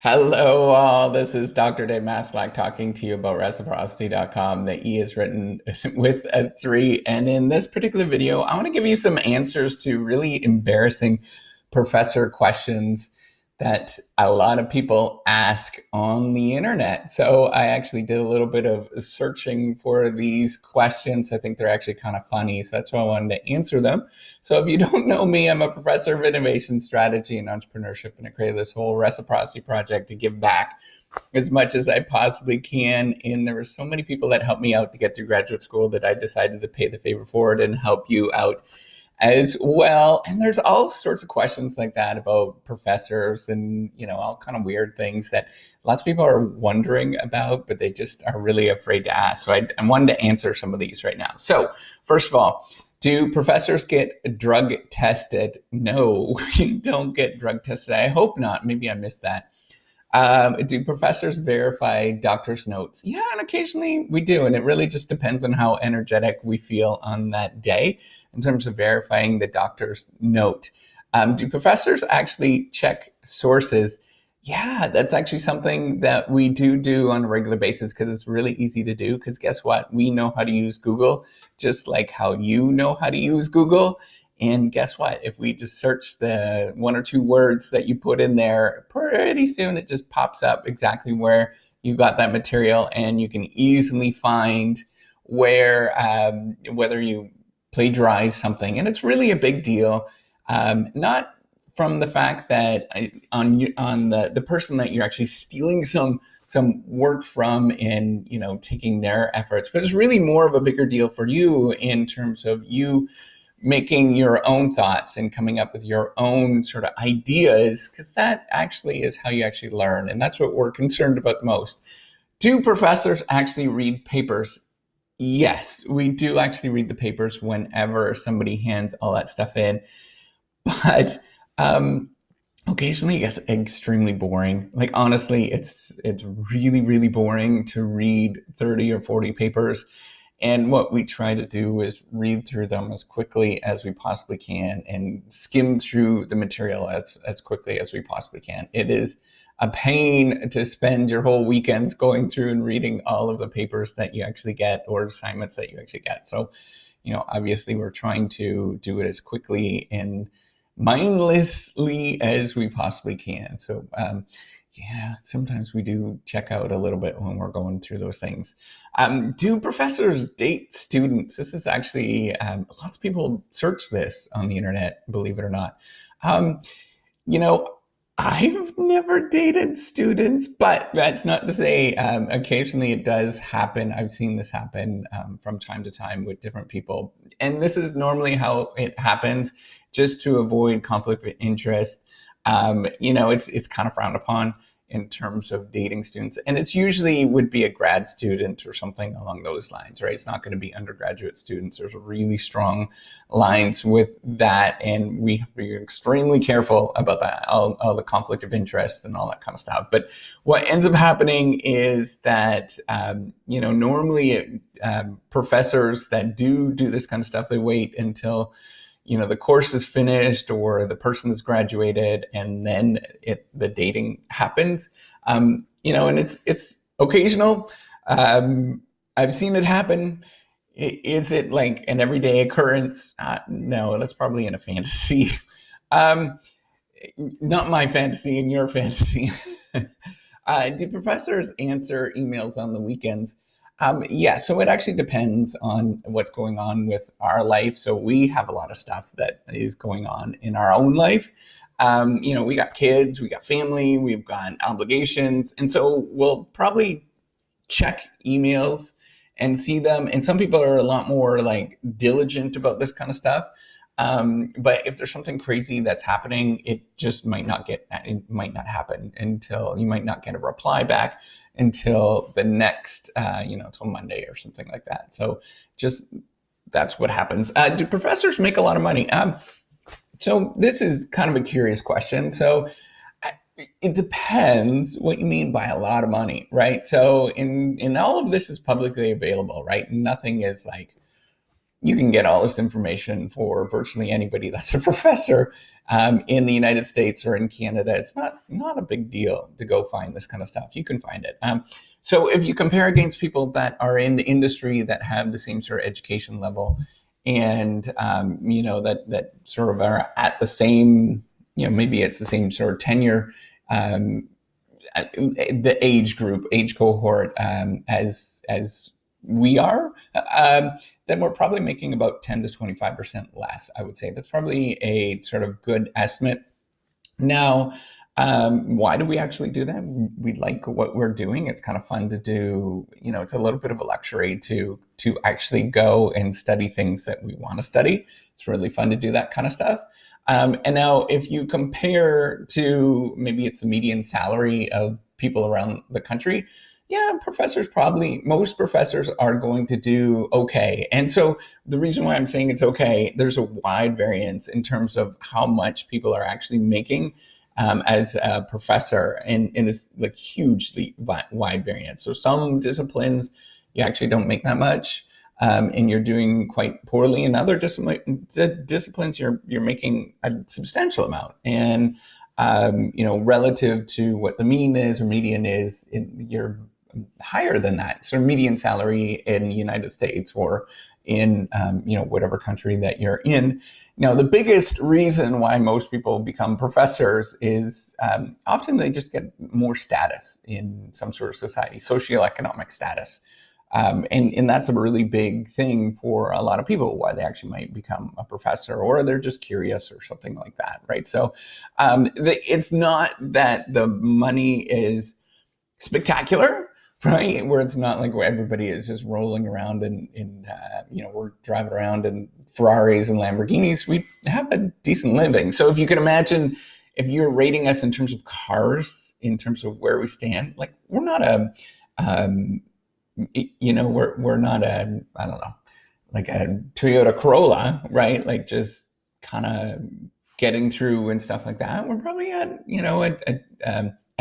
Hello, all. This is Dr. Dave Maslach talking to you about reciprocity.com. The E is written with a 3. And in this particular video, I want to give you some answers to really embarrassing professor questions that a lot of people ask on the internet. So I actually did a little bit of searching for these questions. I think they're actually kind of funny. So that's why I wanted to answer them. So if you don't know me, I'm a professor of innovation strategy and entrepreneurship, and I created this whole reciprocity project to give back as much as I possibly can. And there were so many people that helped me out to get through graduate school that I decided to pay the favor forward and help you out as well. And there's all sorts of questions like that about professors and, all kind of weird things that lots of people are wondering about, but they just are really afraid to ask. So I wanted to answer some of these right now. So first of all, do professors get drug tested? No, you don't get drug tested. I hope not. Maybe I missed that. Do professors verify doctor's notes? Yeah, and occasionally we do. And it really just depends on how energetic we feel on that day in terms of verifying the doctor's note. Do professors actually check sources? Yeah, that's actually something that we do on a regular basis because it's really easy to do. Because guess what? We know how to use Google, just like how you know how to use Google. And guess what? If we just search the 1 or 2 words that you put in there, pretty soon it just pops up exactly where you got that material, and you can easily find where whether you plagiarize something. And it's really a big deal, not from the fact that on the person that you're actually stealing some work from and taking their efforts, but it's really more of a bigger deal for you in terms of you making your own thoughts and coming up with your own sort of ideas, because that actually is how you actually learn. And that's what we're concerned about the most. Do professors actually read papers? Yes, we do actually read the papers whenever somebody hands all that stuff in. But occasionally it gets extremely boring. Like, honestly, it's really, really boring to read 30 or 40 papers. And what we try to do is read through them as quickly as we possibly can and skim through the material as quickly as we possibly can. It is a pain to spend your whole weekends going through and reading all of the papers that you actually get or assignments that you actually get. So, obviously we're trying to do it as quickly and mindlessly as we possibly can. So, yeah, sometimes we do check out a little bit when we're going through those things. Do professors date students? This is actually, lots of people search this on the internet, believe it or not. You know, I've never dated students, but that's not to say occasionally it does happen. I've seen this happen from time to time with different people. And this is normally how it happens, just to avoid conflict of interest. It's kind of frowned upon in terms of dating students. And it's usually would be a grad student or something along those lines, right? It's not going to be undergraduate students. There's really strong lines with that. And we have to be extremely careful about that, all the conflict of interest and all that kind of stuff. But what ends up happening is that, normally professors that do this kind of stuff, they wait until the course is finished or the person has graduated, and then the dating happens. And it's occasional. I've seen it happen. Is it like an everyday occurrence? No, that's probably in a fantasy. Not my fantasy and your fantasy. Do professors answer emails on the weekends? Yeah, so it actually depends on what's going on with our life. So we have a lot of stuff that is going on in our own life. We got kids, we got family, we've got obligations. And so we'll probably check emails and see them. And some people are a lot more like diligent about this kind of stuff. But if there's something crazy that's happening, it might not happen until you might not get a reply back until the next, till Monday or something like that. So that's what happens. Do professors make a lot of money? So this is kind of a curious question. So it depends what you mean by a lot of money, right? So in all of this is publicly available, right? Nothing is like, you can get all this information for virtually anybody that's a professor. In the United States or in Canada, it's not a big deal to go find this kind of stuff. You can find it. So if you compare against people that are in the industry that have the same sort of education level, and that sort of are at the same, maybe it's the same sort of tenure, um, the age cohort, as we are, then we're probably making about 10 to 25% less. I would say that's probably a sort of good estimate. Now, why do we actually do that? We like what we're doing. It's kind of fun to do. It's a little bit of a luxury to actually go and study things that we want to study. It's really fun to do that kind of stuff. And now, if you compare to maybe it's the median salary of people around the country, yeah, most professors are going to do okay. And so the reason why I'm saying it's okay, there's a wide variance in terms of how much people are actually making as a professor, and it's like hugely wide variance. So some disciplines you actually don't make that much, and you're doing quite poorly. In other disciplines, you're making a substantial amount, and relative to what the mean is or median is, you're higher than that. So median salary in the United States or in whatever country that you're in. Now, the biggest reason why most people become professors is often they just get more status in some sort of society, socioeconomic status. And that's a really big thing for a lot of people, why they actually might become a professor, or they're just curious or something like that, right? So it's not that the money is spectacular, right? Where it's not like where everybody is just rolling around and we're driving around in Ferraris and Lamborghinis. We have a decent living. So if you can imagine, if you're rating us in terms of cars, in terms of where we stand, like we're not we're not I don't know, like a Toyota Corolla, right? Like just kind of getting through and stuff like that. We're probably at,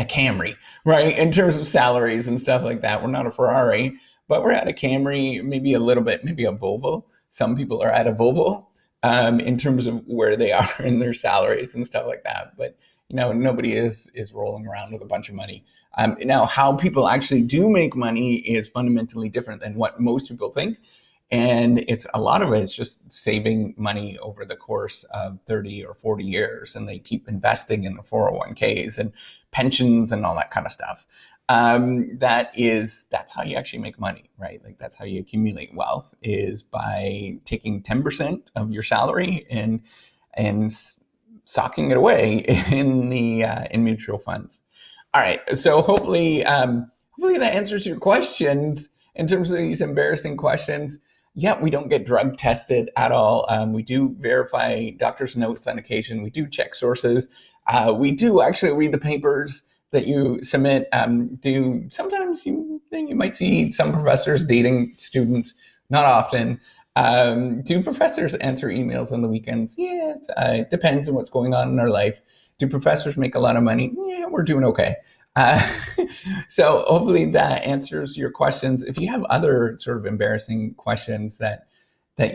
a Camry, right? In terms of salaries and stuff like that. We're not a Ferrari, but we're at a Camry, maybe a little bit, maybe a Volvo. Some people are at a Volvo in terms of where they are in their salaries and stuff like that. But, nobody is rolling around with a bunch of money. Now, how people actually do make money is fundamentally different than what most people think. And a lot of it's just saving money over the course of 30 or 40 years. And they keep investing in the 401ks and pensions and all that kind of stuff. That's how you actually make money, right? Like that's how you accumulate wealth, is by taking 10% of your salary and socking it away in mutual funds. All right. So hopefully that answers your questions in terms of these embarrassing questions. Yeah, we don't get drug tested at all. We do verify doctor's notes on occasion. We do check sources. We do actually read the papers that you submit. Sometimes you might see some professors dating students, not often. Do professors answer emails on the weekends? Yes, it depends on what's going on in our life. Do professors make a lot of money? Yeah, we're doing okay. So hopefully that answers your questions. If you have other sort of embarrassing questions that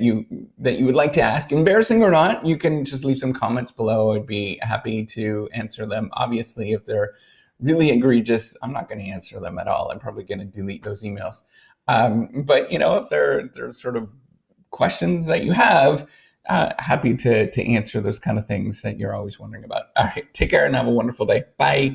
you would like to ask, embarrassing or not, you can just leave some comments below. I'd be happy to answer them. Obviously, if they're really egregious, I'm not going to answer them at all. I'm probably going to delete those emails. But if they're sort of questions that you have, happy to answer those kind of things that you're always wondering about. All right, take care and have a wonderful day. Bye.